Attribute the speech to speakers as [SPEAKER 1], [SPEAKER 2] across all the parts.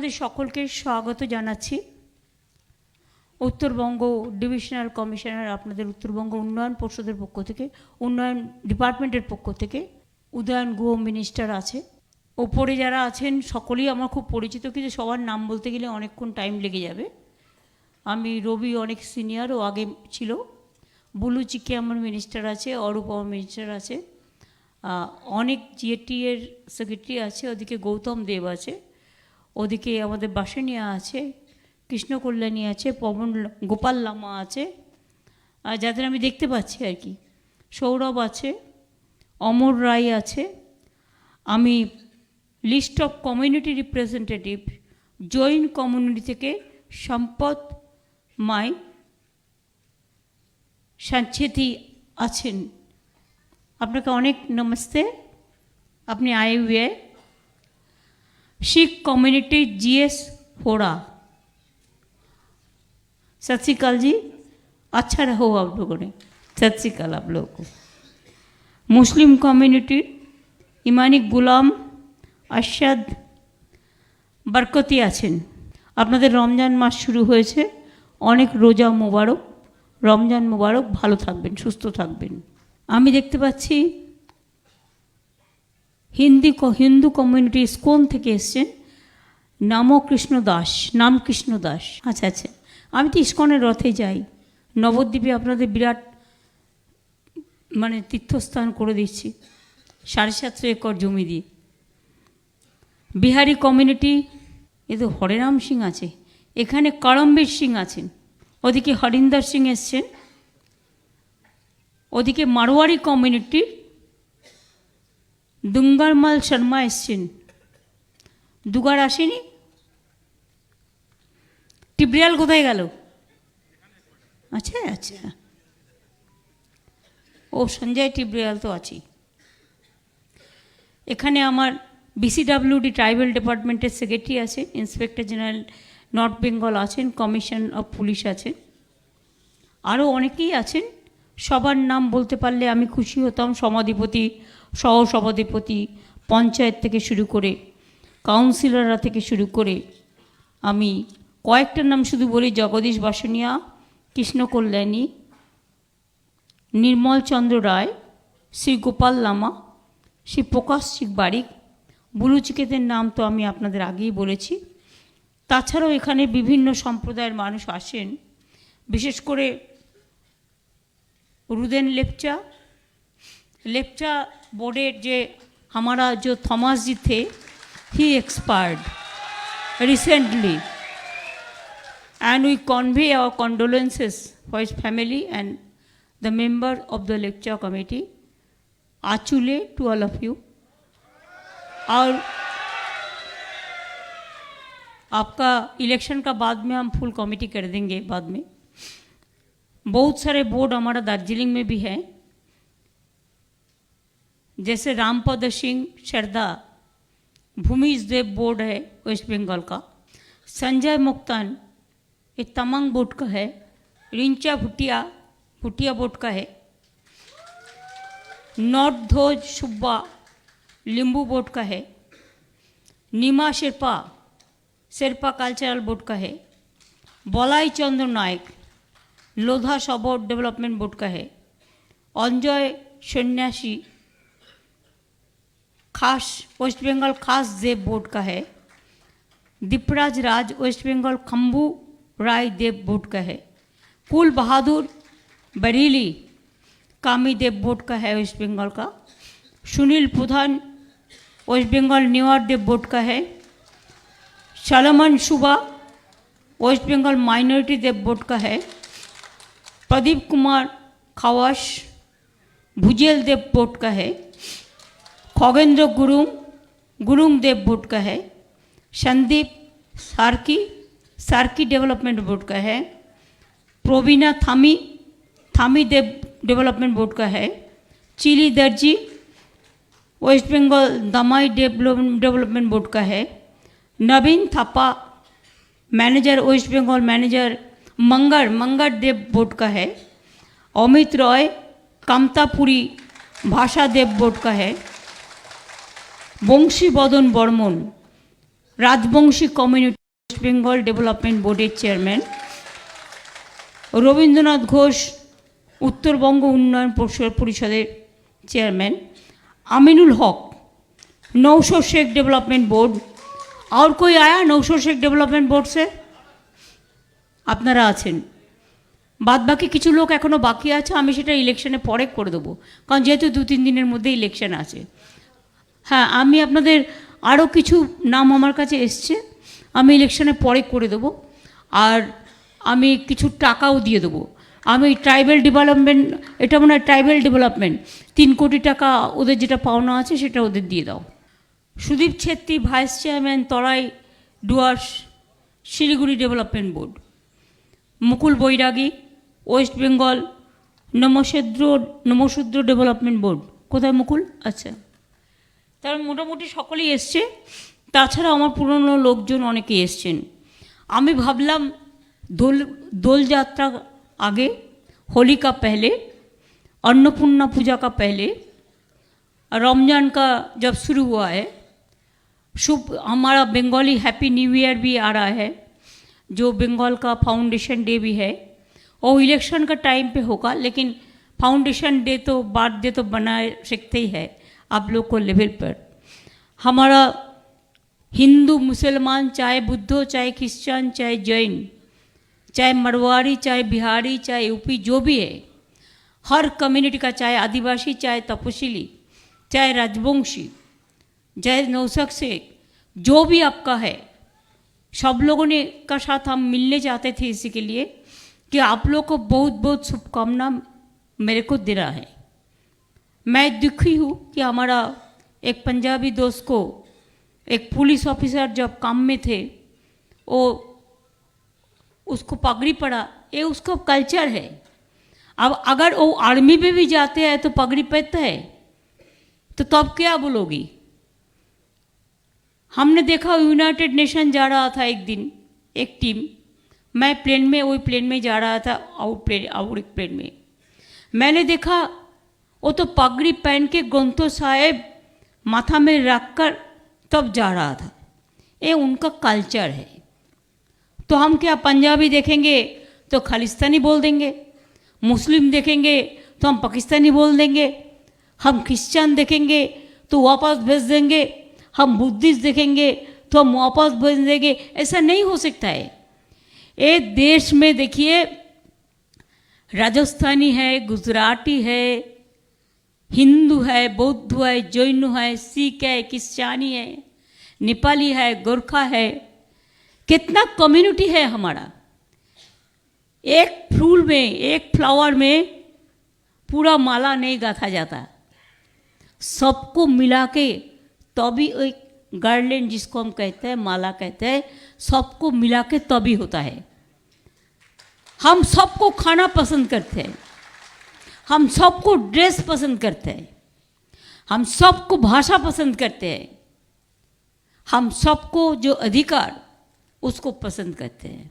[SPEAKER 1] আপনাদের সকলকে স্বাগত জানাচ্ছি। উত্তরবঙ্গ ডিভিশনাল কমিশনার আপনাদের উত্তরবঙ্গ উন্নয়ন পর্ষদের পক্ষ থেকে, উন্নয়ন ডিপার্টমেন্টের পক্ষ থেকে উদয়ন গুহ মিনিস্টার আছে। ওপরে যারা আছেন সকলেই আমার খুব পরিচিত, কিন্তু সবার নাম বলতে গেলে অনেকক্ষণ টাইম লেগে যাবে। আমি রবি অনেক সিনিয়র, ও আগে ছিল। বুলু চিকে আমার মিনিস্টার আছে, অরূপ আমার মিনিস্টার আছে, অনেক জিএটি এর সেক্রেটারি আছে, ওদিকে গৌতম দেব আছে, ওদিকে আমাদের বাসনিয়া আছে, কৃষ্ণ কল্যাণী আছে, পবন গোপাল লামা আছে, যাদের আমি দেখতে পাচ্ছি আর কি, সৌরভ আছে, অমর রায় আছে। আমি list of community representative Jain community থেকে সম্পদ মাই সাঞ্চেতি আছেন, আপনাকে অনেক নমস্তে। আপনি आए हुए सिख कम्युनिटी जीएस होड़ा, सत श्री अकाल जी, अच्छा रहो आप लोगों ने, सत श्री अकाल आप लोगों को। मुस्लिम कम्युनिटी इमानी गुलाम अरशद बरकती आছেন। আপনাদের রমজান মাস শুরু হয়েছে, অনেক রোজা মোবারক, রমজান মোবারক, ভালো থাকবেন, সুস্থ থাকবেন। আমি দেখতে পাচ্ছি হিন্দু কমিউনিটি ইসকন থেকে এসছেন নামকৃষ্ণ দাস। আচ্ছা আচ্ছা, আমি তো ইসকনের রথে যাই, নবদ্বীপে আপনাদের বিরাট মানে তীর্থস্থান করে দিচ্ছি 750 একর জমি দিয়ে। বিহারি কমিউনিটি, এ তো হরেরাম সিং আছে, এখানে করমবীর সিং আছেন, ওদিকে হরিন্দর সিং এসছেন, ওদিকে মারোয়ারি কমিউনিটির দুঙ্গারমাল শর্মা এসছেন। দুগার আসেনি? টিব্রিয়াল কোথায় গেল? আচ্ছা আচ্ছা, ও সঞ্জয় টিব্রিয়াল তো আছেই। এখানে আমার বিসিডাব্লিউডি ট্রাইবাল ডিপার্টমেন্টের সেক্রেটারি আছে, ইন্সপেক্টর জেনারেল নর্থ বেঙ্গল আছেন, কমিশন অফ পুলিশ আছেন, আরও অনেকেই আছেন। সবার নাম বলতে পারলে আমি খুশি হতাম। সভাধিপতি, সহসভাধিপতি, পঞ্চায়েত থেকে শুরু করে কাউন্সিলররা থেকে শুরু করে, আমি কয়েকটার নাম শুধু বলি: জগদীশ বাসনিয়া, কৃষ্ণ কল্যাণী, নির্মল চন্দ্র রায়, শ্রী গোপাল লামা, শ্রী প্রকাশ বারিক। বুলু চিকেদের নাম তো আমি আপনাদের আগেই বলেছি। তাছাড়াও এখানে বিভিন্ন সম্প্রদায়ের মানুষ আসেন, বিশেষ করে रुदेन लेप्चा बोर्डे जे हमारा जो थॉमस जी थे, he expired recently, and we convey our condolences for his family and the member of the Lepcha committee. आचुले टू ऑल ऑफ यू। और आपका इलेक्शन का बाद में हम फुल कमेटी कर देंगे बाद में। बहुत सारे बोर्ड हमारा दार्जिलिंग में भी है, जैसे रामपद सिंह शरदा भूमिज देव बोर्ड है वेस्ट बंगाल का, संजय मुक्तान ये तमंग बोर्ड का है, रिंचा भुटिया बोर्ड का है, नॉर्थ ध्वज सुब्बा लिंबू बोर्ड का है, नीमा शेरपा कल्चरल बोर्ड का है, बलाई चंद्र नायक लोधा सबोर डेवलपमेंट बोर्ड का है, अंजय सन्यासी खास वेस्ट बंगाल खास देव बोर्ड का है, दीपराज राज वेस्ट बंगाल खम्बू राय देव बोर्ड का है, कुल बहादुर बरेली कामी देव बोर्ड का है वेस्ट बंगाल का, सुनील प्रधान वेस्ट बंगाल न्यूआर देव बोर्ड का है, सलमान सुबा वेस्ट बंगाल माइनॉरिटी देव बोर्ड का है, प्रदीप कुमार खवास भुजेल देव बोर्ड का है, खगेंद्र गुरुंग देव बोर्ड का है, संदीप सार्की डेवलपमेंट बोर्ड का है, प्रोवीना थामी देव डेवलपमेंट बोर्ड का है, चिली दर्जी वेस्ट बंगाल दमाई डेवलपमेंट बोर्ड का है, Naveen Thapa manager West Bengal manager Mangar Dev board का है, अमित रॉय कामतापुरी भाषा देव बोर्ड का है, Bansi Badan Barman Rajbanshi community West Bengal development বোর্ডের চেয়ারম্যান, রবীন্দ্রনাথ ঘোষ उत्तरबंग उन्नयन परिषदेर चेयरमैन, आमिनुल हक नौशद शेख डेवलपमेंट बोर्ड। और कोई आया नौशद शेख डेवलपमेंट बोर्ड से? आपनारा आছেন। बाद बाकी किछु लोक एखोनो बाकी आछे, आमि सेटा इलेक्शने परे करे देबो, कारण जेहेतु 2-3 दिनेर मধ্যে इलेक्शन आछे। हाँ, आमि आपनादेर आरो किछु नाम आमार काछे एसेছে, आमि इलेक्शने परे करे देबो, और आमि किछु टाकाओ दिए देबो। আমি ট্রাইবেল ডেভেলপমেন্ট, এটা মনে হয় ট্রাইবেল ডেভেলপমেন্ট, 3 কোটি টাকা ওদের যেটা পাওনা আছে সেটা ওদের দিয়ে দাও। Sudip Chhetri vice chairman, Terai Dooars Siliguri development board. Mukul Bairagi West Bengal Namasudra development board. কোথায় মুকুল? আচ্ছা, তার মোটামুটি সকলেই এসছে। তাছাড়া আমার পুরনো লোকজন অনেকেই এসছেন। আমি ভাবলাম দোলযাত্রা आगे, होली का पहले, अन्नपूर्णा पूजा का पहले, रमजान का जब शुरू हुआ है, शुभ हमारा बंगाली हैप्पी न्यू ईयर भी आ रहा है, जो बंगाल का फाउंडेशन डे भी है। वो इलेक्शन का टाइम पे होगा, लेकिन फाउंडेशन डे तो बर्थडे तो बना सकते ही है आप लोग को लेवल पर। हमारा हिंदू मुसलमान, चाहे बुद्ध, चाहे क्रिश्चियन, चाहे जैन, चाहे मरवाड़ी, चाहे बिहारी, चाहे यूपी, जो भी है, हर कम्युनिटी का, चाहे आदिवासी, चाहे तपशीली, चाहे राजवंशी, चाहे नौशद शेख, जो भी आपका है, सब लोगों ने का साथ हम मिलने चाहते थे इसी के लिए कि आप लोग को बहुत बहुत शुभकामना मेरे को दे रहा है। मैं दुखी हूँ कि हमारा एक पंजाबी दोस्त को, एक पुलिस ऑफिसर जब काम में थे, वो उसको पगड़ी पड़ा। ये उसका कल्चर है। अब अगर वो आर्मी में भी जाते हैं तो पगड़ी पहनता है, तो तब क्या बोलोगी? हमने देखा यूनाइटेड नेशन जा रहा था एक दिन, एक टीम, मैं प्लेन में, वही प्लेन में जा रहा था, आउट एक प्लेन में, मैंने देखा वो तो पगड़ी पहन के ग्रंथो साहेब माथा में रख कर तब जा रहा था। ये उनका कल्चर है। तो हम क्या पंजाबी देखेंगे तो खालिस्तानी बोल देंगे, मुस्लिम देखेंगे तो हम पाकिस्तानी बोल देंगे, हम क्रिश्चियन देखेंगे तो वापस भेज देंगे, हम बुद्धिस्ट देखेंगे तो हम वापस भेज देंगे। ऐसा नहीं हो सकता है। ये देश में देखिए, राजस्थानी है, गुजराती है, हिंदू है, बौद्ध है, जैन है, सिख है, क्रिश्चियनी है, नेपाली है, गोरखा है, कितना कम्युनिटी है हमारा। एक फूल में, एक फ्लावर में पूरा माला नहीं गाथा जाता, सबको मिला के तभी एक गार्लैंड, जिसको हम कहते हैं माला कहते हैं, सबको मिला के तभी होता है। हम सबको खाना पसंद करते हैं, हम सबको ड्रेस पसंद करते हैं, हम सबको भाषा पसंद करते हैं, हम सबको जो अधिकार उसको पसंद करते हैं।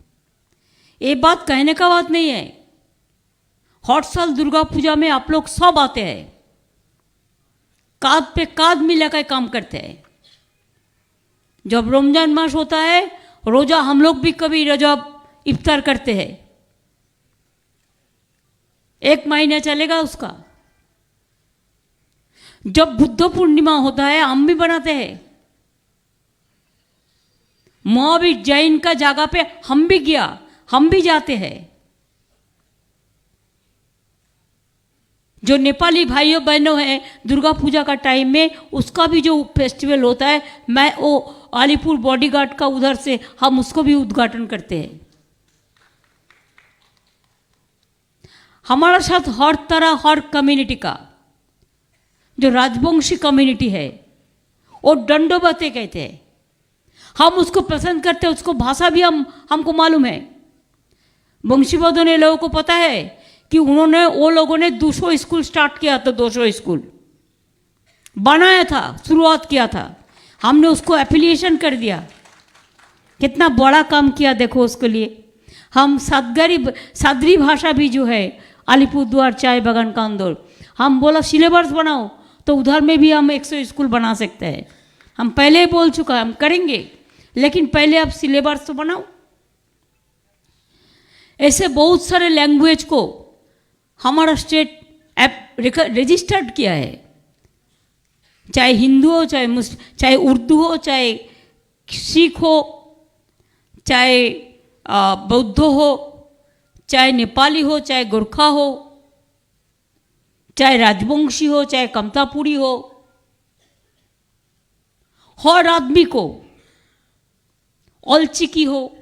[SPEAKER 1] ये बात कहने का बात नहीं है। हर साल दुर्गा पूजा में आप लोग सब आते हैं, कांध पे कांध मिलाकर काम करते हैं। जब रमजान मास होता है, रोजा हम लोग भी कभी रजब इफ्तार करते हैं, 1 महीना चलेगा उसका। जब बुद्ध पूर्णिमा होता है, हम भी बनाते हैं। महावीर जैन का जगह पे हम भी गया, हम भी जाते हैं। जो नेपाली भाइयों बहनों हैं, दुर्गा पूजा का टाइम में उसका भी जो फेस्टिवल होता है, मैं वो अलीपुर बॉडीगार्ड का उधर से हम उसको भी उद्घाटन करते हैं। हमारा साथ हर तरह, हर कम्युनिटी का, जो राजवंशी कम्युनिटी है, वो दंडोबते कहते हैं, हम उसको पसंद करते हैं। उसको भाषा भी हमको मालूम है। वंशीबोधन ने लोगों को पता है कि वो लोगों ने 200 स्कूल स्टार्ट किया था, 200 स्कूल बनाया था, शुरुआत किया था। हमने उसको एफिलिएशन कर दिया। कितना बड़ा काम किया देखो उसके लिए। हम सादरी भाषा भी जो है, अलीपुरद्वार चाय बागान का अंदर, हम बोला सिलेबस बनाओ, तो उधर में भी हम 100 स्कूल बना सकते हैं। हम पहले ही बोल चुका है, हम करेंगे। लेकिन पहले आप सिलेबस तो बनाओ। ऐसे बहुत सारे लैंग्वेज को हमारा स्टेट रजिस्टर्ड किया है, चाहे हिंदू हो, चाहे मुस्लिम, चाहे उर्दू हो, चाहे सिख हो, चाहे बौद्ध हो, चाहे नेपाली हो, चाहे गोरखा हो, चाहे राजवंशी हो, चाहे कमतापुरी हो, हर आदमी को, औलचिकी हो,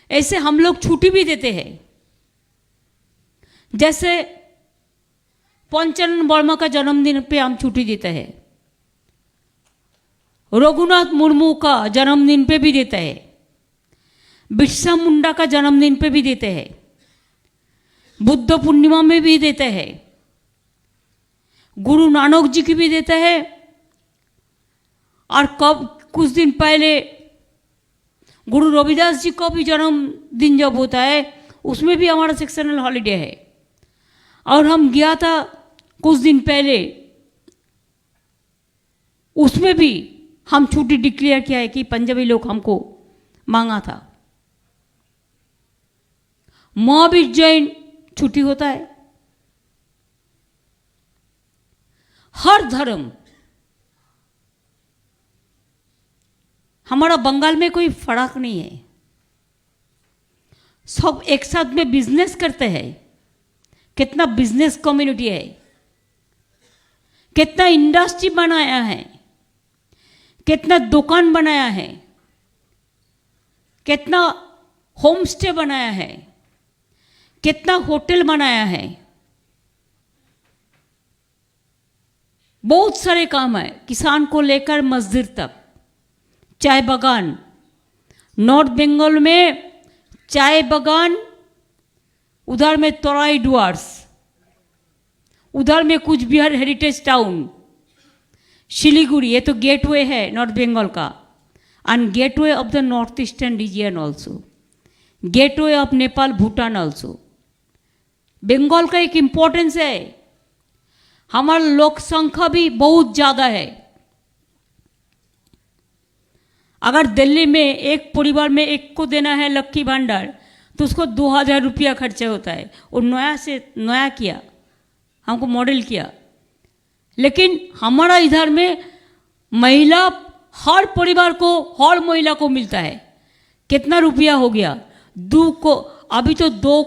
[SPEAKER 1] ऐसे हम लोग छुट्टी भी देते हैं। जैसे पंचानन वर्मा का जन्मदिन पे हम छुट्टी देते हैं, रघुनाथ मुर्मू का जन्मदिन पे भी देते हैं, बिरसा मुंडा का जन्मदिन पे भी देते हैं, बुद्ध पूर्णिमा में भी देते हैं, गुरु नानक जी की भी देते हैं, और कब कुछ दिन पहले गुरु रविदास जी का भी जन्मदिन जब होता है उसमें भी हमारा सेक्शनल हॉलीडे है। और हम गया था कुछ दिन पहले, उसमें भी हम छुट्टी डिक्लेयर किया है कि पंजाबी लोग हमको मांगा था। महावीर जैन छुट्टी होता है। हर धर्म, हमारा बंगाल में कोई फर्क नहीं है, सब एक साथ में बिजनेस करते हैं। कितना बिजनेस कम्युनिटी है, कितना इंडस्ट्री बनाया है, कितना दुकान बनाया है, कितना होम स्टे बनाया है, कितना होटल बनाया है, बहुत सारे काम है, किसान को लेकर मजदूर तक। चाय बागान, नॉर्थ बंगाल में चाय बागान, उधर में तराई डुआर्स, उधर में कुछ बिहार हेरिटेज टाउन, शिलीगुड़ी, ये तो गेटवे है नॉर्थ बंगाल का, and gateway of the north eastern region also, gateway of Nepal Bhutan also. Bengal का एक इम्पोर्टेंस है, हमारा लोक संख्या भी बहुत ज़्यादा है। अगर दिल्ली में एक परिवार में एक को देना है लक्की भंडार तो उसको 2000 रुपया खर्चा होता है। और नया किया, हमको मॉडल किया। लेकिन हमारा इधर में महिला, हर परिवार को, हर महिला को मिलता है। कितना रुपया हो गया? अभी तो 2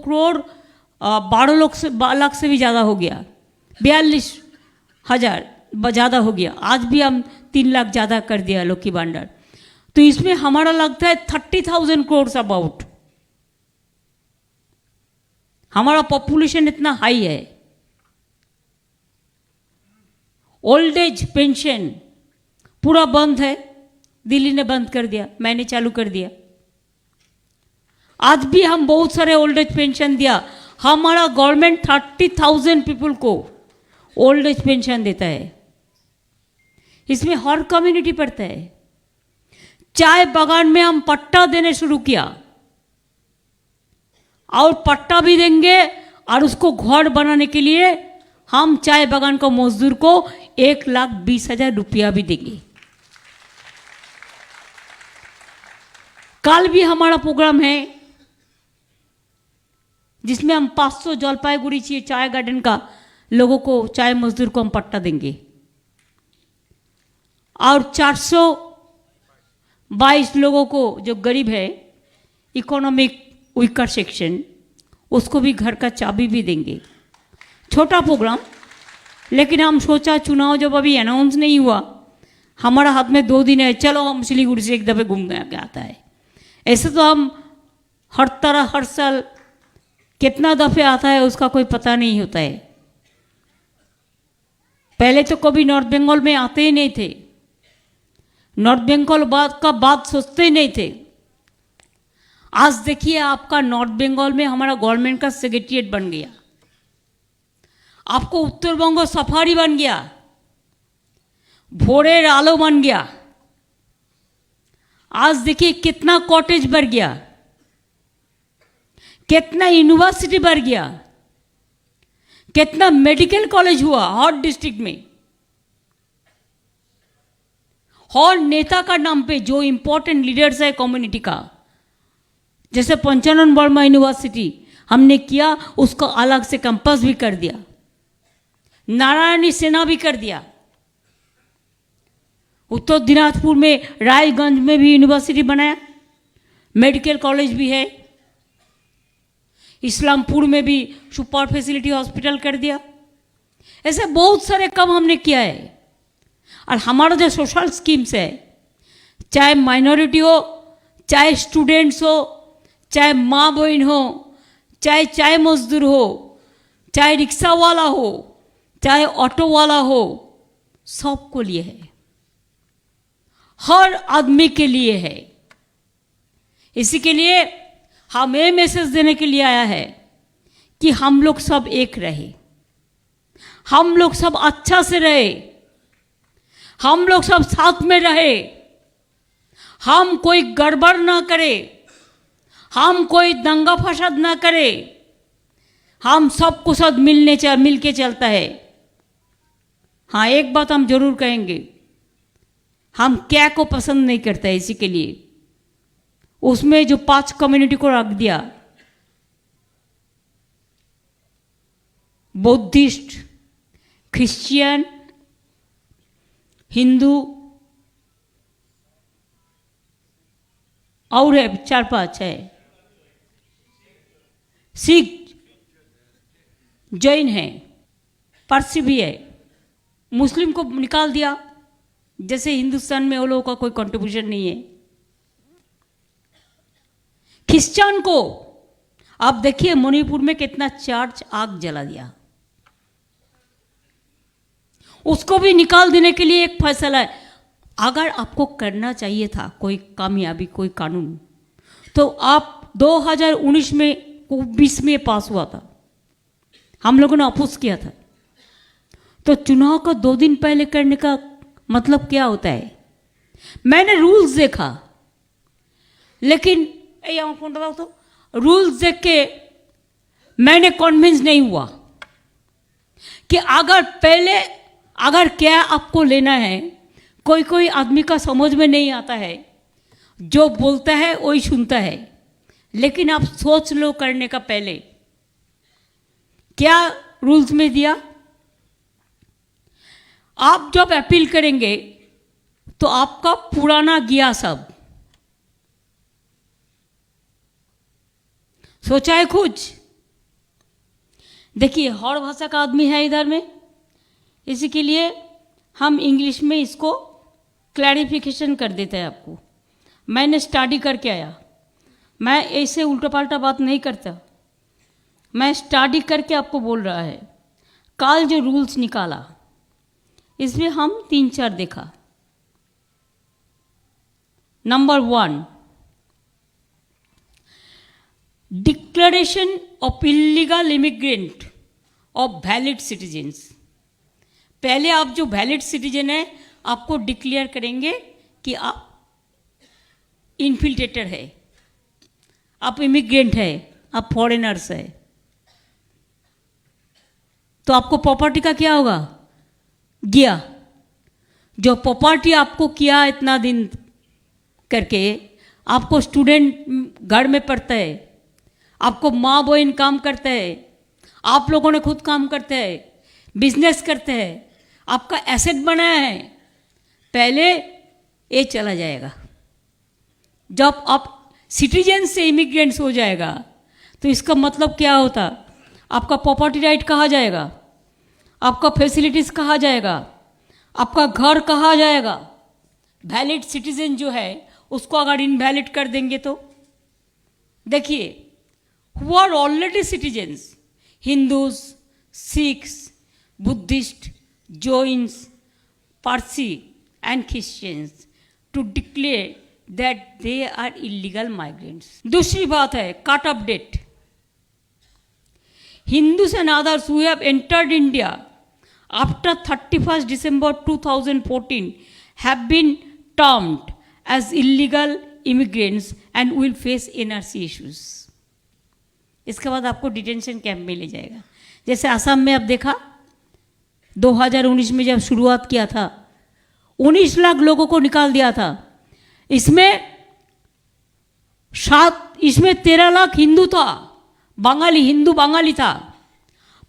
[SPEAKER 1] करोड़ 12 लाख से भी ज़्यादा हो गया, 42,000 ज़्यादा हो गया। आज भी हम 3 लाख ज़्यादा कर दिया लक्की भंडार। तो इसमें हमारा लगता है 30,000 करोड़ अबाउट। हमारा पॉपुलेशन इतना हाई है। ओल्ड एज पेंशन पूरा बंद है, दिल्ली ने बंद कर दिया, मैंने चालू कर दिया। आज भी हम बहुत सारे ओल्ड एज पेंशन दिया। हमारा गवर्नमेंट 30,000 पीपल को ओल्ड एज पेंशन देता है। इसमें हर कम्युनिटी पड़ता है। चाय बागान में हम पट्टा देने शुरू किया, और पट्टा भी देंगे, और उसको घर बनाने के लिए हम चाय बागान का मजदूर को 1,20,000 रुपया भी देंगे। कल भी हमारा प्रोग्राम है जिसमें हम 500 जलपाईगुड़ी चाय गार्डन का लोगों को, चाय मजदूर को हम पट्टा देंगे, और 422 लोगों को जो गरीब है, इकोनॉमिक वीकर सेक्शन, उसको भी घर का चाबी भी देंगे। छोटा प्रोग्राम, लेकिन हम सोचा चुनाव जब अभी अनाउंस नहीं हुआ, हमारा हाथ में 2 दिन है, चलो हम सिलीगुड़ी से एक दफे घूम के आता है। ऐसे तो हम हर तरह हर साल कितना दफे आता है उसका कोई पता नहीं होता है। पहले तो कभी नॉर्थ बंगाल में आते ही नहीं थे, नॉर्थ बंगाल का बात सोचते ही नहीं थे। आज देखिए आपका नॉर्थ बंगाल में हमारा गवर्नमेंट का सेक्रेटरिएट बन गया, आपको उत्तर बंग सफारी बन गया, भोरेर आलो बन गया। आज देखिए कितना कॉटेज बढ़ गया, कितना यूनिवर्सिटी बढ़ गया, कितना मेडिकल कॉलेज हुआ हर डिस्ट्रिक्ट में। हर नेता का नाम पे जो इम्पोर्टेंट लीडर्स है कम्युनिटी का, जैसे पंचानन वर्मा यूनिवर्सिटी हमने किया, उसको अलग से कैंपस भी कर दिया, नारायणी सेना भी कर दिया, उत्तर दिनाजपुर में रायगंज में भी यूनिवर्सिटी बनाया, मेडिकल कॉलेज भी है, इस्लामपुर में भी सुपर फैसिलिटी हॉस्पिटल कर दिया। ऐसे बहुत सारे काम हमने किया है। और हमारा जो सोशल स्कीम्स है, चाहे माइनॉरिटी हो, चाहे स्टूडेंट्स हो, चाहे माँ बहन हो, चाहे मजदूर हो, चाहे रिक्शा वाला हो, चाहे ऑटो वाला हो, सबको लिए है, हर आदमी के लिए है। इसी के लिए हम ये मैसेज देने के लिए आया है कि हम लोग सब एक रहे, हम लोग सब अच्छा से रहे, हम लोग सब साथ में रहे, हम कोई गड़बड़ ना करे, हम कोई दंगा फसाद ना करे, हम सबको साथ मिल के चलता है। हाँ, एक बात हम जरूर कहेंगे, हम क्या को पसंद नहीं करते, इसी के लिए उसमें जो 5 कम्युनिटी को रख दिया, बुद्धिस्ट, क्रिश्चियन, हिंदू और है 4-5 है, सिख, जैन है, पारसी भी है, मुस्लिम को निकाल दिया, जैसे हिंदुस्तान में वो लोगों का कोई कंट्रीब्यूशन नहीं है। क्रिश्चियन को आप देखिए मणिपुर में कितना चर्च आग जला दिया, उसको भी निकाल देने के लिए एक फैसला है। अगर आपको करना चाहिए था कोई कामयाबी, कोई कानून, तो आप 2019 में 20 में पास हुआ था, हम लोगों ने अपोज किया था। तो चुनाव का 2 दिन पहले करने का मतलब क्या होता है? मैंने रूल्स देखा, लेकिन फोन बताओ तो, रूल्स देख के मैंने कन्विंस नहीं हुआ कि अगर क्या आपको लेना है। कोई आदमी का समझ में नहीं आता है, जो बोलता है वही सुनता है, लेकिन आप सोच लो करने का पहले। क्या रूल्स में दिया? आप जब अपील करेंगे तो आपका पुराना गया सब, सोचा है कुछ? देखिए हर भाषा का आदमी है इधर में, इसी के लिए हम इंग्लिश में इसको क्लैरिफिकेशन कर देते हैं आपको। मैंने स्टडी करके आया, मैं ऐसे उल्टा पाल्टा बात नहीं करता, मैं स्टडी करके आपको बोल रहा है। कल जो रूल्स निकाला इसमें हम 3-4 देखा। Number 1, declaration of illegal immigrant of valid citizens. पहले आप जो वैलिड सिटीजन है आपको डिक्लेयर करेंगे कि आप इन्फिल्ट्रेटर है, आप इमिग्रेंट है, आप फॉरेनर्स है। तो आपको प्रॉपर्टी का क्या होगा? गया। जो प्रॉपर्टी आपको किया इतना दिन करके, आपको स्टूडेंट घर में पढ़ता है, आपको माँ बहन काम करते हैं, आप लोगों ने खुद काम करते हैं, बिजनेस करते हैं, आपका एसेट बनाया है, पहले ये चला जाएगा। जब आप सिटीजन से इमिग्रेंट्स हो जाएगा तो इसका मतलब क्या होता? आपका प्रॉपर्टी राइट कहा जाएगा, आपका फैसिलिटीज़ कहा जाएगा, आपका घर कहा जाएगा। वैलिड सिटीजन जो है उसको अगर इनवैलिड कर देंगे तो देखिए, who are already citizens, Hindus, Sikhs, Buddhists, Jains, Parsi and Christians to declare that they are illegal migrants. दूसरी बात है cut off date. Hindus and others who have entered India after 31st December 2014 have been termed as illegal immigrants and will face NRC issues. इसके बाद आपको detention camp में ले जाएगा। जैसे असम में अब देखा 2019 में जब शुरुआत किया था, 19 लाख लोगों को निकाल दिया था। इसमें 13 लाख हिंदू था, बंगाली, हिंदू बंगाली था।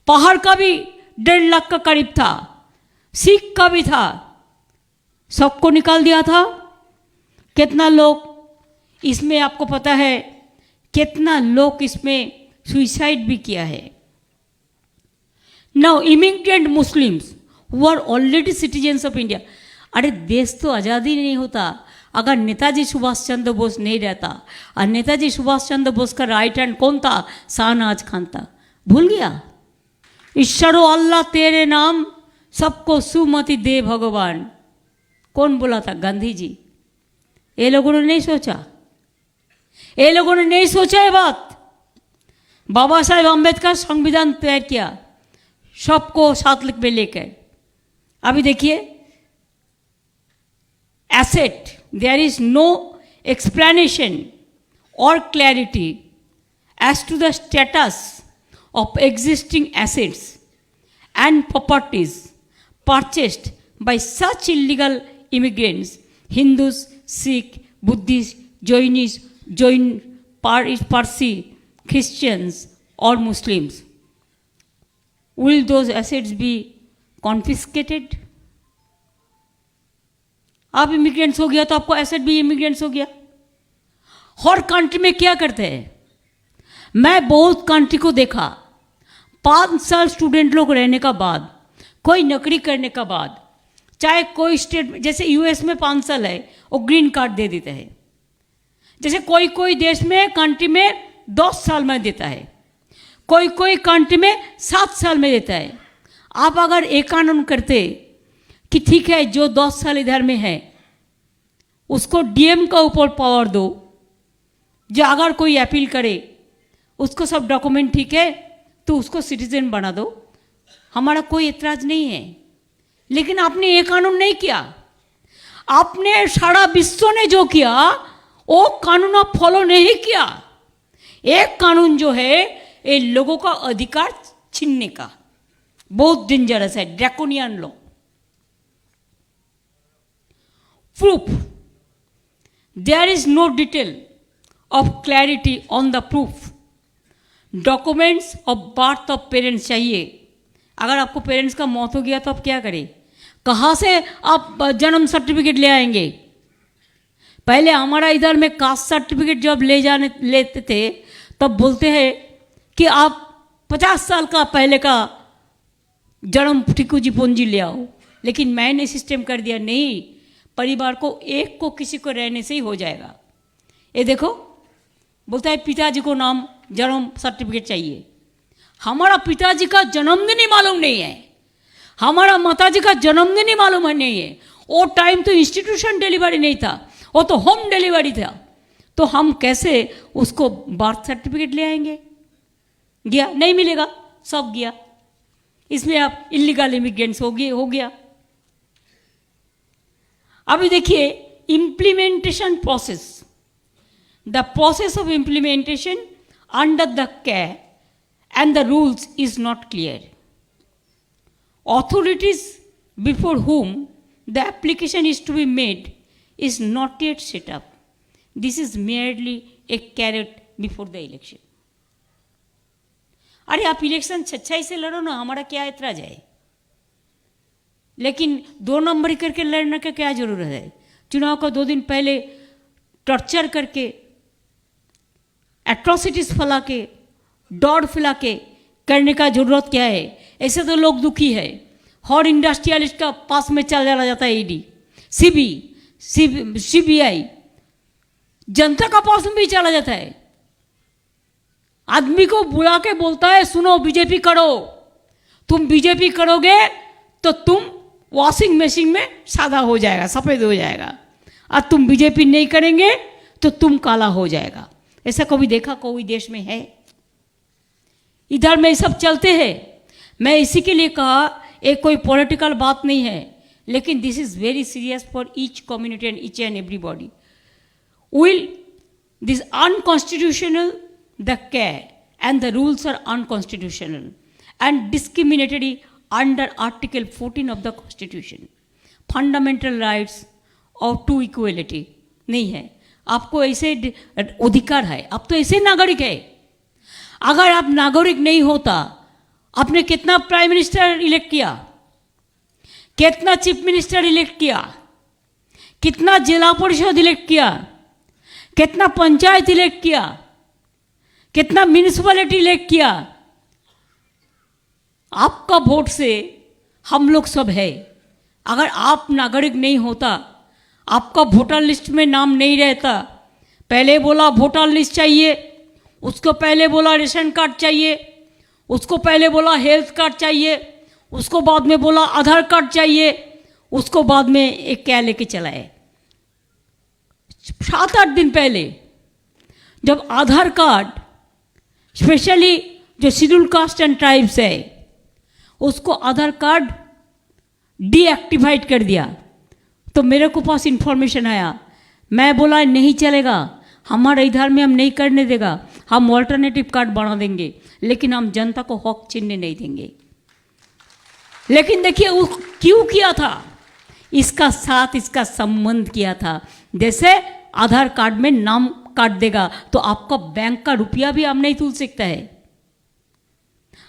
[SPEAKER 1] पहाड़ का भी 1.5 लाख का करीब था, सिख का भी था, सबको निकाल दिया था। कितना लोग इसमें, आपको पता है कितना लोग इसमें सुसाइड भी किया है। Now immigrant Muslims who are already citizens of India. अरे देश तो आज़ाद ही नहीं होता अगर नेताजी सुभाष चंद्र बोस नहीं रहता। और नेताजी सुभाष चंद्र बोस का राइट हैंड कौन था? शाहनवाज खान था। भूल गया? ईश्वरो अल्लाह तेरे नाम सबको सुमति दे भगवान, कौन बोला था? गांधी जी। ये लोगों ने नहीं सोचा, ये लोगों ने नहीं सोचा ये बात। बाबा साहेब अम्बेडकर संविधान तैयार किया सबको साथ में लेकर। अभी देखिए, asset, there is no explanation और clarity as to the status of existing assets and properties purchased by such illegal immigrants, Hindus, Sikh, Buddhists, Jainis, Parsi, Christians or Muslims. Will those assets be confiscated? आप immigrants हो गया तो आपको asset भी immigrants हो गया। हर country में क्या करते हैं? मैं बहुत कंट्री को देखा, 5 साल स्टूडेंट लोग रहने का बाद, कोई नौकरी करने का बाद, चाहे कोई स्टेट, जैसे यूएस में 5 साल है वो ग्रीन कार्ड दे देता है। जैसे कोई कोई देश में, कंट्री में 10 साल में देता है, कोई कोई कंट्री में 7 साल में देता है। आप अगर एक कानून करते कि ठीक है जो 10 साल इधर में है उसको डीएम का ऊपर पावर दो, जो अगर कोई अपील करे उसको सब डॉक्यूमेंट ठीक है तो उसको सिटीजन बना दो, हमारा कोई एतराज नहीं है। लेकिन आपने ये कानून नहीं किया। आपने सारा विश्व ने जो किया वो कानून आप फॉलो नहीं किया। एक कानून जो है ये लोगों का अधिकार छीनने का, बहुत डेंजरस है, draconian law. Proof, there is no detail of clarity on the proof. Documents of birth of parents चाहिए। अगर आपको पेरेंट्स का मौत हो गया तो आप क्या करें? कहाँ से आप जन्म सर्टिफिकेट ले आएंगे? पहले हमारा इधर में कास्ट सर्टिफिकेट जब लेते थे तब बोलते हैं कि आप 50 साल का पहले का जन्म ठिकुजी पूंजी ले आओ। लेकिन मैंने सिस्टम कर दिया, नहीं, परिवार को एक को किसी को रहने से ही हो जाएगा। ये देखो, बोलता है पिताजी को नाम जन्म सर्टिफिकेट चाहिए। हमारा पिताजी का जन्मदिन ही मालूम नहीं है, हमारा माताजी का जन्मदिन ही मालूम नहीं है। वो टाइम तो इंस्टीट्यूशन डिलीवरी नहीं था, वो तो होम डिलीवरी था। तो हम कैसे उसको बर्थ सर्टिफिकेट ले आएंगे? गया, नहीं मिलेगा, सब गया। इसमें आप इलीगल इमिग्रेंट्स हो गया। अभी देखिए implementation process, the process of implementation under the care and the rules is not clear. Authorities before whom the application is to be made is not yet set up. This is merely a carrot before the election. अरे आप election सच्चाई से लड़ो ना, हमारा क्या एतराज है? लेकिन 2 नंबरी करके लड़ने का क्या जरूरत है? चुनाव का 2 दिन पहले टॉर्चर करके, एट्रोसिटीज फैला के, डर फैला के करने का जरूरत क्या है? ऐसे तो लोग दुखी है। हर इंडस्ट्रियलिस्ट का पास में चला जाता है ईडी, सीबीआई, जनता का पास में भी चला जाता है। आदमी को बुला के बोलता है सुनो बीजेपी करो, तुम बीजेपी करोगे तो तुम वॉशिंग मशीन में सादा हो जाएगा, सफ़ेद हो जाएगा, और तुम बीजेपी नहीं करेंगे तो तुम काला हो जाएगा। ऐसा कभी देखा कोई देश में है? इधर में सब चलते हैं। मैं इसी के लिए कहा एक कोई पॉलिटिकल बात नहीं है, लेकिन this is very serious for each community and each and everybody. Will this unconstitutional the care and the rules are unconstitutional and discriminatory under Article 14 of the Constitution. Fundamental rights और to equality नहीं है। आपको ऐसे अधिकार है, आप तो ऐसे नागरिक है। अगर आप नागरिक नहीं होता, आपने कितना प्राइम मिनिस्टर इलेक्ट किया, कितना चीफ मिनिस्टर इलेक्ट किया, कितना जिला परिषद इलेक्ट किया, कितना पंचायत इलेक्ट किया, कितना म्यूनिसिपैलिटी इलेक्ट किया। आपका वोट से हम लोग सब है। अगर आप नागरिक नहीं होता, आपका वोटर लिस्ट में नाम नहीं रहता, पहले बोला वोटर लिस्ट चाहिए, उसको पहले बोला रेशन कार्ड चाहिए, उसको पहले बोला हेल्थ कार्ड चाहिए, उसको बाद में बोला आधार कार्ड चाहिए, उसको बाद में एक क्या लेके चला है। 7-8 दिन पहले जब आधार कार्ड, स्पेशली जो शेड्यूल कास्ट एंड ट्राइब्स है, उसको आधार कार्ड डीएक्टिवेट कर दिया, तो मेरे को पास इंफॉर्मेशन आया। मैं बोला नहीं चलेगा, हमारे इधर में हम नहीं करने देगा, हम ऑल्टरनेटिव कार्ड बना देंगे, लेकिन हम जनता को हक छीनने नहीं देंगे। लेकिन देखिए वो क्यों किया था, इसका साथ इसका संबंध किया था। जैसे आधार कार्ड में नाम काट देगा तो आपका बैंक का रुपया भी आप नहीं तुल सकता है।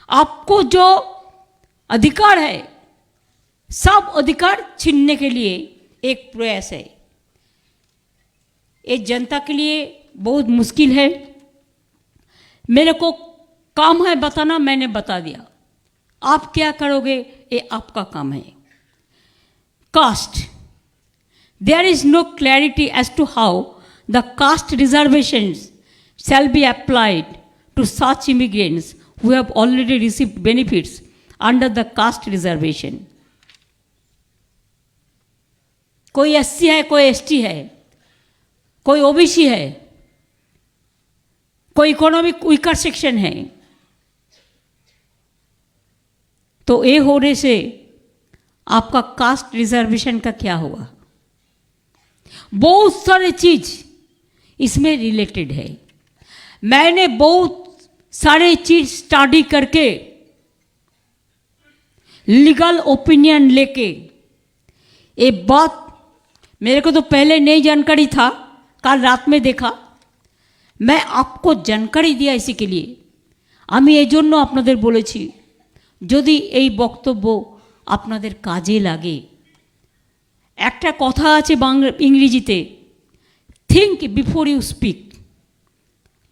[SPEAKER 1] आपको जो अधिकार है, सब अधिकार छीनने के लिए एक प्रयास है। ये जनता के लिए बहुत मुश्किल है। मेरे को काम है बताना, मैंने बता दिया। आप क्या करोगे ये आपका काम है। Caste, there is no clarity as to how the caste reservations shall be applied to such immigrants who have already received benefits under the caste reservation. कोई एससी है, कोई एसटी है, कोई ओबीसी है, कोई इकोनॉमिक वीकर सेक्शन है, तो ये होने से आपका कास्ट रिजर्वेशन का क्या होगा। बहुत सारे चीज इसमें रिलेटेड है। मैंने बहुत सारे चीज स्टडी करके, लीगल ओपिनियन लेके, ये बात मेरे को तो पहले नहीं जानकारी था, कल रात में देखा। मैं आपको जानकारी दिया इसी के लिए। আমি এই জন্য আপনাদের বলেছি, যদি এই বক্তব্য আপনাদের কাজে লাগে। একটা কথা আছে বাংলা इंग्लिजीते, थिंक बिफोर यू स्पीक।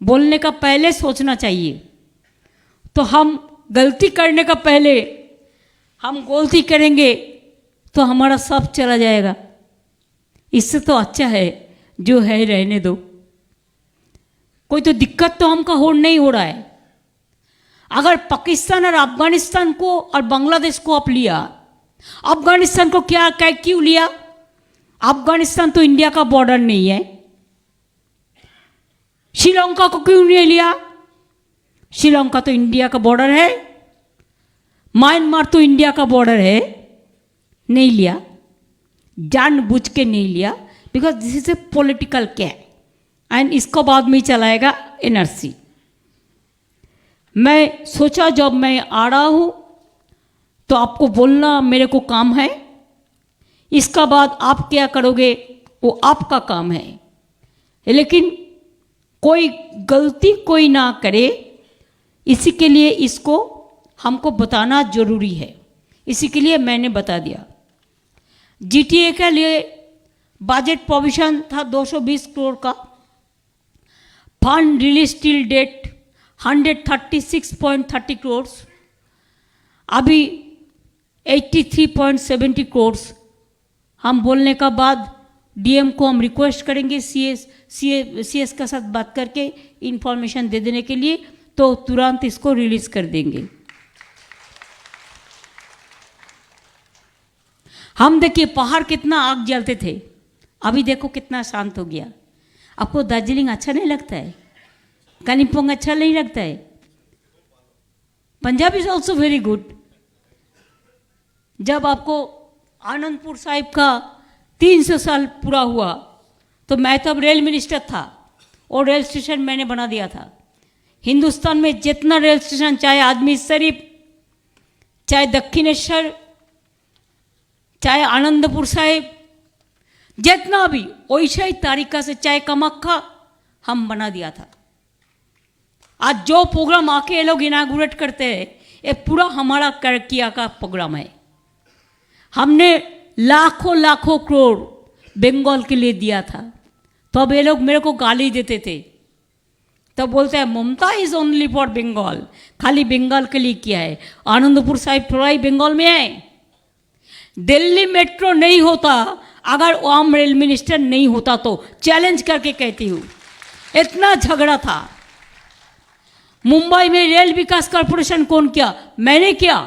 [SPEAKER 1] बोलने का पहले सोचना चाहिए। तो हम गलती करने का पहले हम गलती करेंगे तो हमारा सब चला जाएगा। इससे तो अच्छा है जो है रहने दो। कोई तो दिक्कत तो हमका नहीं हो रहा है। अगर पाकिस्तान और अफगानिस्तान को और बांग्लादेश को आप लिया, अफगानिस्तान को क्या क्यों लिया? अफगानिस्तान तो इंडिया का बॉर्डर नहीं है। श्रीलंका को क्यों नहीं लिया? श्रीलंका तो इंडिया का बॉर्डर है। म्यांमार तो इंडिया का बॉर्डर है। नहीं लिया, जानबूझ के नहीं लिया, because this is a political cap and इसको बाद में चलाएगा एनआरसी। मैं सोचा जब मैं आ रहा हूँ तो आपको बोलना मेरे को काम है। इसका बाद आप क्या करोगे वो आपका काम है, लेकिन कोई गलती कोई ना करे, इसी के लिए इसको हमको बताना जरूरी है। इसी के लिए मैंने बता दिया। जीटीए के लिए बजट प्रोविजन था 220 करोड़ का। Fund release till date 136.30 crore. अभी 83.70 करोड़ हम बोलने का बाद डीएम को हम रिक्वेस्ट करेंगे सीएस का साथ बात करके इंफॉर्मेशन दे देने के लिए, तो तुरंत इसको रिलीज कर देंगे। हम देखिए पहाड़ कितना आग जलते थे, अभी देखो कितना शांत हो गया। आपको दार्जिलिंग अच्छा नहीं लगता है? कालिम्पोंग अच्छा नहीं लगता है? Punjab is also very good. जब आपको आनंदपुर साहिब का 300 साल पूरा हुआ तो मैं तब रेल मिनिस्टर था और रेल स्टेशन मैंने बना दिया था। हिंदुस्तान में जितना रेल स्टेशन, चाहे आदमी शरीफ, चाहे दक्षिणेश्वर, चाहे आनंदपुर साहिब, जितना भी वैसे ही तरीका से, चाहे कामाख्या हम बना दिया था। आज जो प्रोग्राम आके ये लोग इनागुरेट करते हैं, ये पूरा हमारा किया का प्रोग्राम है। हमने लाखों लाखों करोड़ बंगाल के लिए दिया था। तो अब ये लोग मेरे को गाली देते थे, तो बोलते हैं ममता इज ओनली फॉर बंगाल, खाली बंगाल के लिए किया है। आनंदपुर साहिब थोड़ा ही बंगाल में है। दिल्ली मेट्रो नहीं होता, अगर वाम रेल मिनिस्टर नहीं होता तो, चैलेंज करके कहती हूँ, इतना झगड़ा था। मुंबई में रेल विकास कॉर्पोरेशन कौन किया? मैंने किया।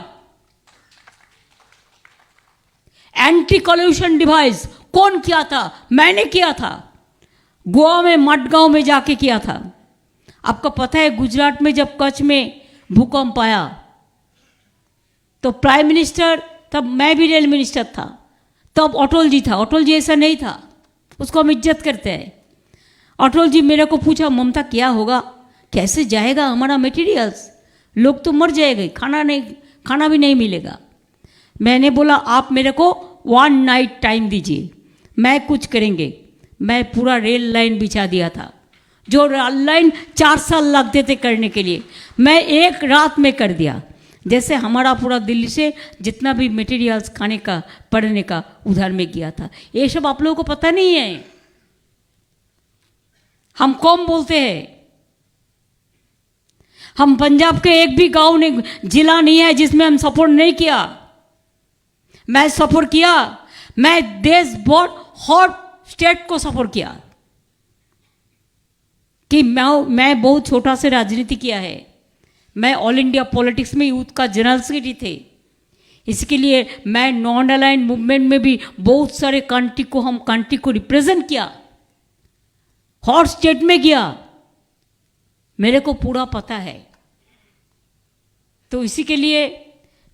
[SPEAKER 1] एंटी कॉल्यूशन डिवाइस कौन किया था? मैंने किया था। गोवा में मडगांव में जाके किया था। आपको पता है गुजरात में जब कच्छ में भूकंप आया तो प्राइम मिनिस्टर, तब मैं भी रेल मिनिस्टर था, तब अटल जी था। अटल जी ऐसा नहीं था, उसको हम इज्जत करते हैं। अटल जी मेरे को पूछा ममता क्या होगा, कैसे जाएगा हमारा मटेरियल्स, लोग तो मर जाएंगे, खाना भी नहीं मिलेगा। मैंने बोला आप मेरे को 1 नाइट टाइम दीजिए, मैं कुछ करेंगे। मैं पूरा रेल लाइन बिछा दिया था। जो रेल लाइन 4 साल लगते थे करने के लिए, मैं 1 रात में कर दिया। जैसे हमारा पूरा दिल्ली से जितना भी मटेरियल्स खाने का पढ़ने का उधर में गया था। ये सब आप लोगों को पता नहीं है, हम कम बोलते हैं। हम पंजाब के एक भी गांव ने जिला नहीं है जिसमें हम सपोर्ट नहीं किया। मैं सपोर्ट किया, मैं देश भर हर स्टेट को सपोर्ट किया कि मैं बहुत छोटा से राजनीति किया है। मैं ऑल इंडिया पॉलिटिक्स में यूथ का जनरल सेक्रेटरी थे। इसके लिए मैं नॉन अलाइन मूवमेंट में भी बहुत सारे कंट्री को रिप्रेजेंट किया, हर स्टेट में गया, मेरे को पूरा पता है। तो इसी के लिए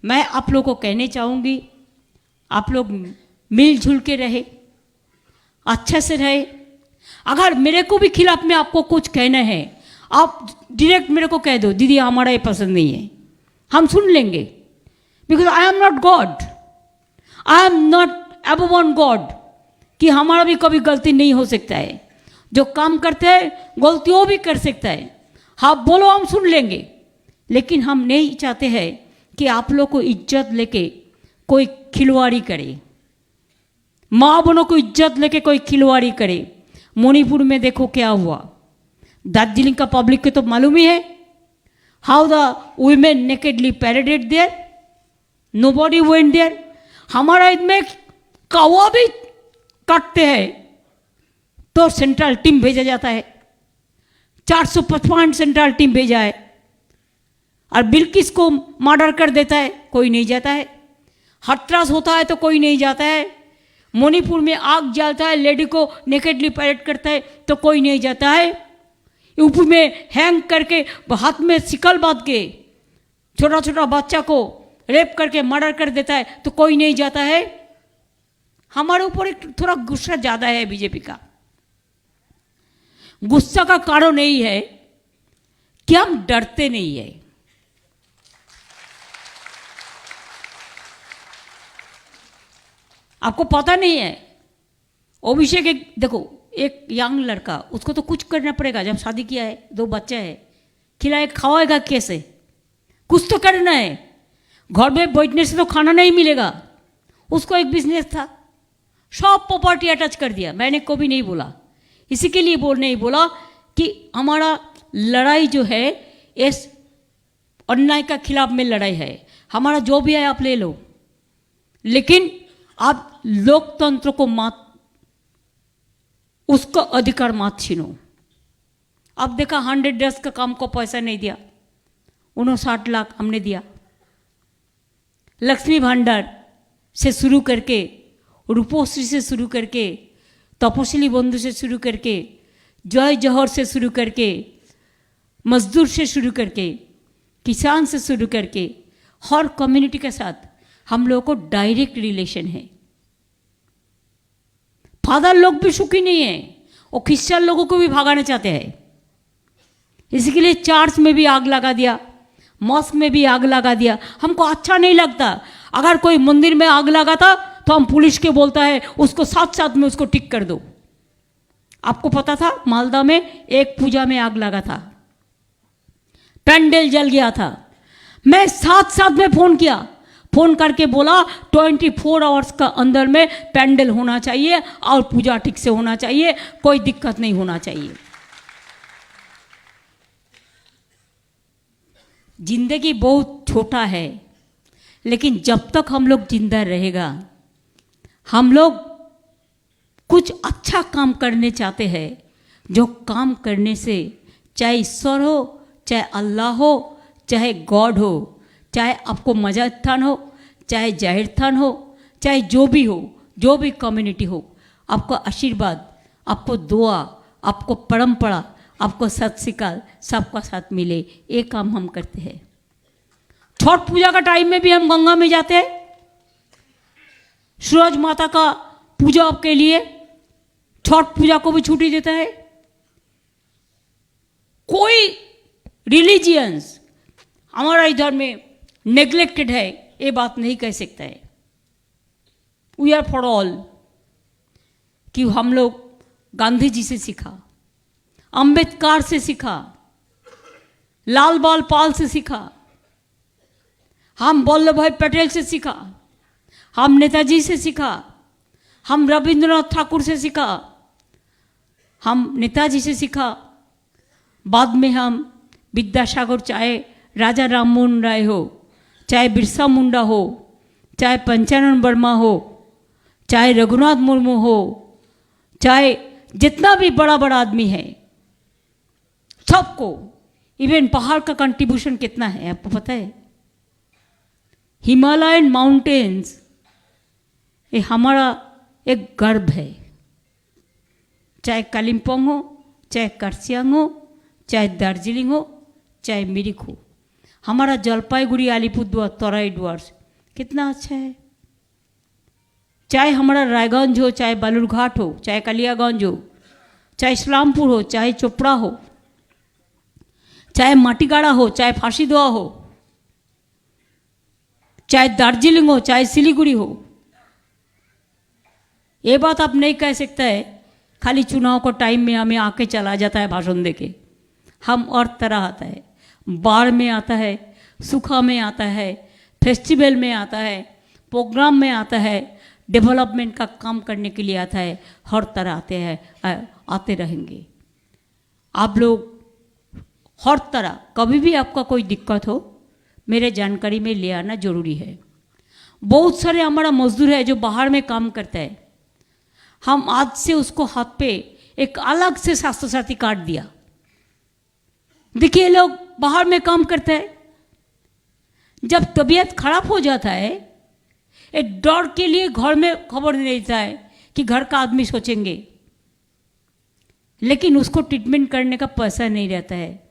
[SPEAKER 1] मैं आप लोगों को कहने चाहूँगी, आप लोग मिलजुल के रहे, अच्छे से रहे। अगर मेरे को भी खिलाफ में आपको कुछ कहना है, आप डायरेक्ट मेरे को कह दो, दीदी हमारा ये पसंद नहीं है, हम सुन लेंगे। Because I am not God, I am not above on God कि हमारा भी कभी गलती नहीं हो सकता है। जो काम करते हैं गलती वो भी कर सकता है। हाँ बोलो, हम सुन लेंगे। लेकिन हम नहीं चाहते हैं कि आप लोग को इज्जत लेके कोई खिलवाड़ी करे, माँ बहनों को इज्जत लेके कोई खिलवाड़ी करे। मणिपुर में देखो क्या हुआ, दार्जिलिंग का पब्लिक को तो मालूम ही है, how the women nakedly paraded there, nobody went there. हमारा इसमें कौवा भी काटते हैं तो सेंट्रल टीम भेजा जाता है, 455 सेंट्रल टीम भेजा है। और बिल्किस को मर्डर कर देता है, कोई नहीं जाता है। हथरास होता है तो कोई नहीं जाता है। मणिपुर में आग जलता है, लेडी को नेकेडली पैरेड करता है तो कोई नहीं जाता है। यूपी में हैंग करके हाथ में सिकल बांध के छोटा छोटा बच्चा को रेप करके मर्डर कर देता है तो कोई नहीं जाता है। हमारे ऊपर एक थोड़ा गुस्सा ज़्यादा है बीजेपी का। गुस्सा का कारण यही है कि हम डरते नहीं है। आपको पता नहीं है, अभिषेक एक देखो, एक यंग लड़का, उसको तो कुछ करना पड़ेगा। जब शादी किया है, 2 बच्चे है, खिलाए खवाएगा कैसे? कुछ तो करना है। घर में बैठने से तो खाना नहीं मिलेगा। उसको एक बिजनेस था, सब प्रॉपर्टी अटैच कर दिया। मैंने कभी नहीं बोला, इसी के लिए नहीं बोला कि हमारा लड़ाई जो है इस अन्याय का खिलाफ में लड़ाई है। हमारा जो भी है आप ले लो, लेकिन आप लोकतंत्र को मत, उसका अधिकार मत छीनो। अब देखा 100 डेज का काम को पैसा नहीं दिया, 59 लाख हमने दिया। लक्ष्मी भंडार से शुरू करके, रूपोश्री से शुरू करके, तपस्वी बंधु से शुरू करके, जय जौहर से शुरू करके, मजदूर से शुरू करके, किसान से शुरू करके, हर कम्युनिटी के साथ हम लोगों को डायरेक्ट रिलेशन है। फादर लोग भी सुखी नहीं है, वो क्रिश्चियन लोगों को भी भगाना चाहते हैं। इसके लिए चर्च में भी आग लगा दिया, मॉस्क में भी आग लगा दिया। हमको अच्छा नहीं लगता। अगर कोई मंदिर में आग लगाता तो हम पुलिस के बोलता है उसको साथ साथ में उसको ठीक कर दो। आपको पता था मालदा में एक पूजा में आग लगा था, पैंडल जल गया था। मैं साथ साथ में फोन किया, फोन करके बोला 24 आवर्स का अंदर में पैंडल होना चाहिए और पूजा ठीक से होना चाहिए, कोई दिक्कत नहीं होना चाहिए। जिंदगी बहुत छोटा है, लेकिन जब तक हम लोग जिंदा रहेगा, हम लोग कुछ अच्छा काम करने चाहते हैं, जो काम करने से चाहे ईश्वर हो, चाहे अल्लाह हो, चाहे गॉड हो, चाहे आपको मस्जिद थान हो, चाहे जाहिर थान हो, चाहे जो भी हो, जो भी कम्युनिटी हो, आपको आशीर्वाद, आपको दुआ, आपको परंपरा, आपको सत श्रीकाल सबका साथ मिले, ये काम हम करते हैं। छठ पूजा का टाइम में भी हम गंगा में जाते हैं, सूरज माता का पूजा के लिए छठ पूजा को भी छुट्टी देता है। कोई रिलीजियंस हमारा इधर में नेग्लेक्टेड है ये बात नहीं कह सकता है। वी आर फॉर ऑल, कि हम लोग गांधी जी से सीखा, अंबेडकर से सीखा, लाल बाल पाल से सीखा, हम वल्लभ भाई पटेल से सीखा, हम नेताजी से सीखा, हम रविंद्रनाथ ठाकुर से सीखा, हम नेताजी से सीखा, बाद में हम विद्यासागर, चाहे राजा राममोहन राय हो, चाहे बिरसा मुंडा हो, चाहे पंचानन वर्मा हो, चाहे रघुनाथ मुर्मू हो, चाहे जितना भी बड़ा बड़ा आदमी है, सबको, इवन पहाड़ का कंट्रीब्यूशन कितना है आपको पता है? हिमालयन माउंटेन्स ये हमारा एक गर्व है। चाहे कालिम्पोंग हो, चाहे कर्सियंग हो, चाहे दार्जिलिंग हो, चाहे मिरिक हो, हमारा जलपाईगुड़ी, अलीपुरद्वार, तराई डुवर्स कितना अच्छा है। चाहे हमारा रायगंज हो, चाहे बालूरघाट हो, चाहे कलियागंज हो, चाहे इस्लामपुर हो, चाहे चोपड़ा हो, चाहे माटीगाड़ा हो, चाहे फांसीदोआ हो, चाहे दार्जिलिंग हो, चाहे सिलीगुड़ी हो, ये बात आप नहीं कह सकते है खाली चुनाव को टाइम में हमें आके चला जाता है भाषण देके। हम और तरह आता है, बाढ़ में आता है, सूखा में आता है, फेस्टिवल में आता है, प्रोग्राम में आता है, डेवलपमेंट का काम करने के लिए आता है, हर तरह आते हैं, आते रहेंगे। आप लोग हर तरह कभी भी आपका कोई दिक्कत हो मेरे जानकारी में ले आना जरूरी है। बहुत सारे हमारा मजदूर है जो बाहर में काम करता है, हम आज से उसको हाथ पे एक अलग से स्वास्थ्य साथी कार्ड दिया। देखिए लोग बाहर में काम करते हैं, जब तबीयत खराब हो जाता है एक डर के लिए घर में खबर नहीं देता है कि घर का आदमी सोचेंगे, लेकिन उसको ट्रीटमेंट करने का पैसा नहीं रहता है।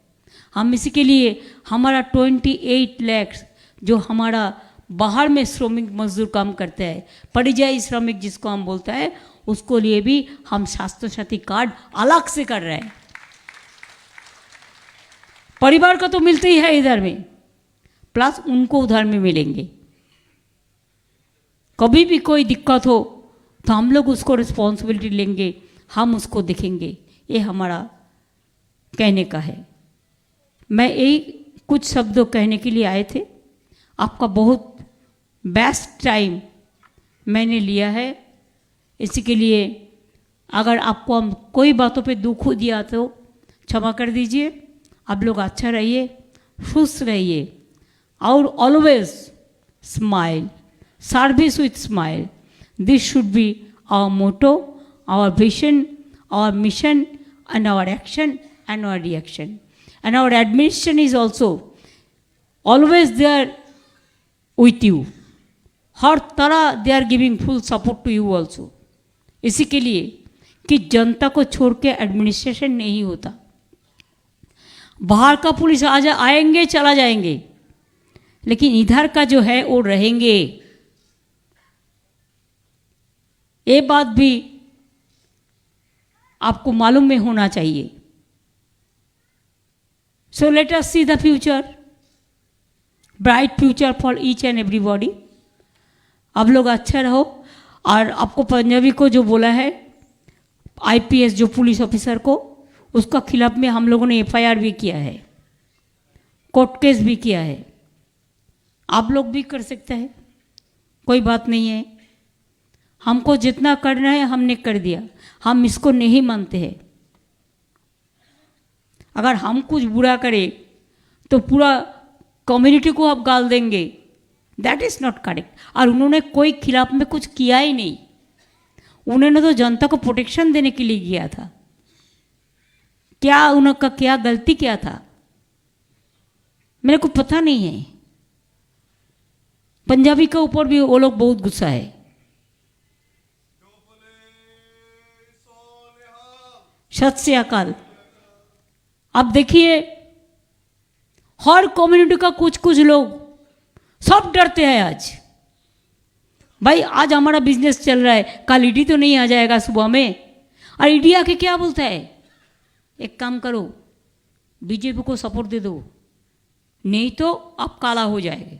[SPEAKER 1] हम इसी के लिए हमारा 28 लाख जो हमारा बाहर में श्रमिक मजदूर काम करते हैं, परिযায়ী श्रमिक जिसको हम बोलते हैं, उसको लिए भी हम स्वास्थ्य साथी कार्ड अलग से कर रहे हैं। परिवार का तो मिलते ही है इधर में, प्लस उनको उधर में मिलेंगे। कभी भी कोई दिक्कत हो तो हम लोग उसको रिस्पॉन्सिबिलिटी लेंगे, हम उसको देखेंगे। ये हमारा कहने का है। मैं यही कुछ शब्दों कहने के लिए आए थे। आपका बहुत बेस्ट टाइम मैंने लिया है, इसी के लिए अगर आपको हम कोई बातों पे दुख हो दिया तो क्षमा कर दीजिए। आप लोग अच्छा रहिए, खुश रहिए और always smile, service with smile. This should be our motto, our vision, our mission and our action and our reaction. And our administration is also always there with you. हर तरह they are giving full support to you also. इसी के लिए कि जनता को छोड़ के administration नहीं होता। बाहर का पुलिस आएंगे चला जाएंगे, लेकिन इधर का जो है वो रहेंगे। ये बात भी आपको मालूम में होना चाहिए। So let us see the future, bright future for each and everybody. आप लोग अच्छा रहो और आपको पंजाबी को जो बोला है आईपीएस जो पुलिस ऑफिसर को, उसका खिलाफ में हम लोगों ने एफआईआर भी किया है, कोर्ट केस भी किया है। आप लोग भी कर सकते हैं, कोई बात नहीं है। हमको जितना करना है हमने कर दिया, हम इसको नहीं मानते हैं। अगर हम कुछ बुरा करें तो पूरा कम्युनिटी को आप गाल देंगे, दैट इज़ नॉट करेक्ट। और उन्होंने कोई खिलाफ में कुछ किया ही नहीं, उन्होंने तो जनता को प्रोटेक्शन देने के लिए किया था। क्या उनका क्या गलती क्या था मेरे को पता नहीं है। पंजाबी के ऊपर भी वो लोग बहुत गुस्सा है। सत श्री अकाल। अब देखिए हर कम्युनिटी का कुछ कुछ लोग सब डरते हैं। आज भाई आज हमारा बिजनेस चल रहा है, कल ईडी तो नहीं आ जाएगा सुबह में, और ईडी आके क्या बोलता है, एक काम करो बीजेपी को सपोर्ट दे दो, नहीं तो आप काला हो जाएंगे।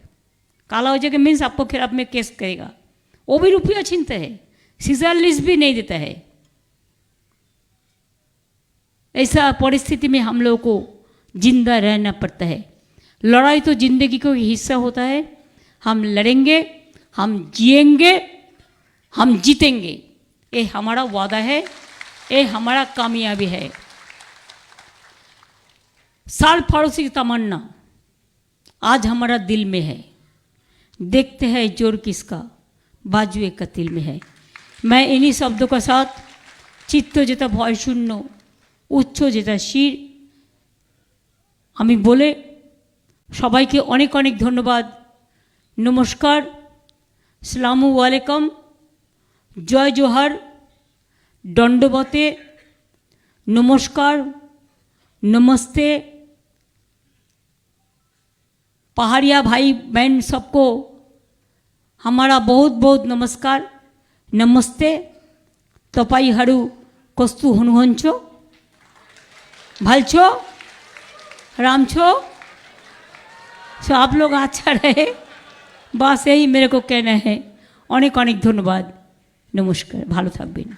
[SPEAKER 1] काला हो जाएगा मीन्स आपको खिलाफ में केस करेगा। वो भी रुपया छीनता है, सीजर लिस्ट भी नहीं देता है। ऐसा परिस्थिति में हम लोगों को जिंदा रहना पड़ता है। लड़ाई तो जिंदगी का हिस्सा होता है। हम लड़ेंगे, हम जिएंगे, हम जीतेंगे, ये हमारा वादा है, ये हमारा कामयाबी है। साल फारूसी की तमन्ना आज हमारा दिल में है। देखते हैं जोर किसका बाजुए कतिल में है। मैं इन्हीं शब्दों के साथ चित्त जेता भय शून्य उच्च जेता शिर আমি বলে সবাইকে অনেক অনেক ধন্যবাদ। নমস্কার, সালামু আলাইকুম, জয় জোহার, दंडवते, नमस्कार, नमस्ते। पहाड़िया भाई बहन सबको हमारा बहुत बहुत नमस्कार, नमस्ते। तपाईहरू कस्तु हुनुहुन्छ, भाल छो, राम छो, सो आप लोग अच्छा रहे, बस यही मेरे को कहना है। अनेक अनेक धन्यवाद, नमस्कार, भालो थाकबेन।